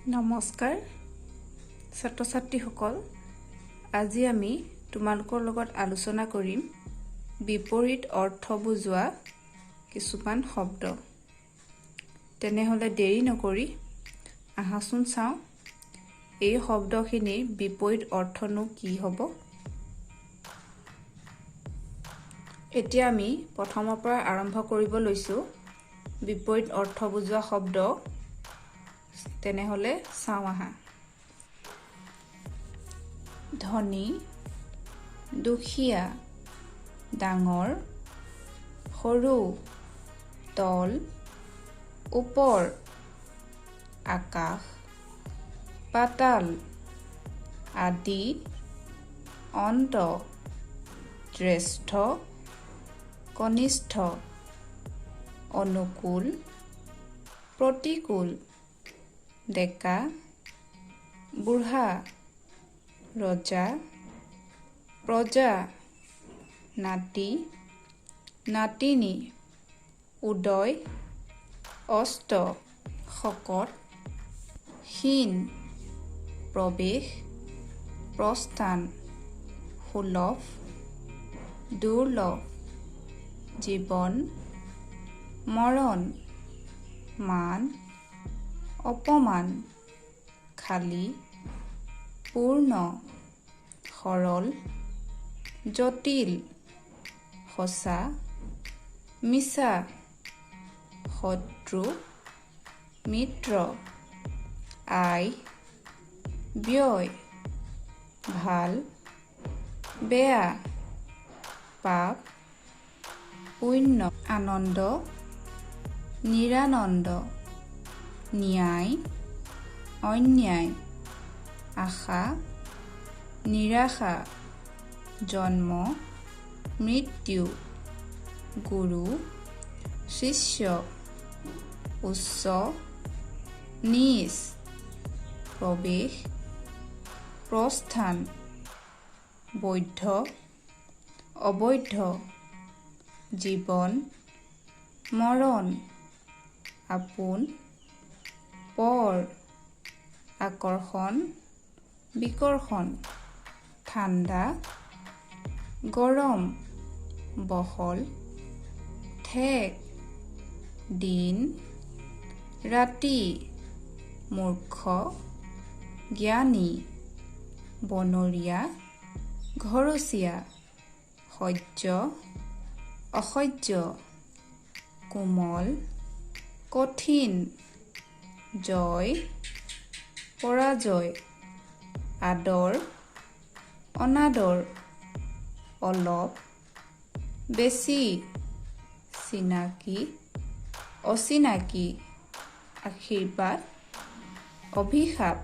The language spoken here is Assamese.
নমস্কাৰ ছাত্ৰ-ছাত্ৰীসকল আজি আমি তোমালোকৰ লগত আলোচনা কৰিম বিপৰীত অৰ্থ বুজোৱা কিছুমান শব্দ তেনেহলে দেৰি নকৰি আহাচোন চাওঁ এই শব্দখিনিৰ বিপৰীত অৰ্থনো কি হ'ব এতিয়া আমি প্ৰথমৰ পৰা আৰম্ভ কৰিব লৈছো বিপৰীত অৰ্থ বুজোৱা শব্দ তেনেহলে চাওঁ আহা ধনী দুখীয়া ডাঙৰ সৰু তল ওপৰ আকাশ পাতাল আদি অন্ত জ্যেষ্ঠ কনিষ্ঠ অনুকূল প্ৰতিকূল ডেকা বুঢ়া ৰজা প্ৰজা নাতি নাতিনী উদয় অস্ত শকত ক্ষীণ প্ৰৱেশ প্ৰস্থান সুলভ দুৰ্লভ জীৱন মৰণ মান অপমান খালী পূৰ্ণ সৰল জটিল সঁচা মিছা শত্ৰু মিত্ৰ আয় ব্যয় ভাল বেয়া পাপ পুণ্য আনন্দ নিৰানন্দ ন্যায় অন্যায় আশা নিৰাশা জন্ম মৃত্যু গুৰু শিষ্য উচ্চ নীচ প্ৰৱেশ প্ৰস্থান বৈধ অবৈধ জীৱন মৰণ আপোন পৰ আকৰ্ষণ বিকৰ্ষণ ঠাণ্ডা গৰম বহল ঠেক দিন ৰাতি মূৰ্খ জ্ঞানী বনৰীয়া ঘৰচীয়া সহ্য অসহ্য কোমল কঠিন জয় পৰাজয় আদৰ অনাদৰ অলপ বেছি চিনাকি অচিনাকি আশীৰ্বাদ অভিশাপ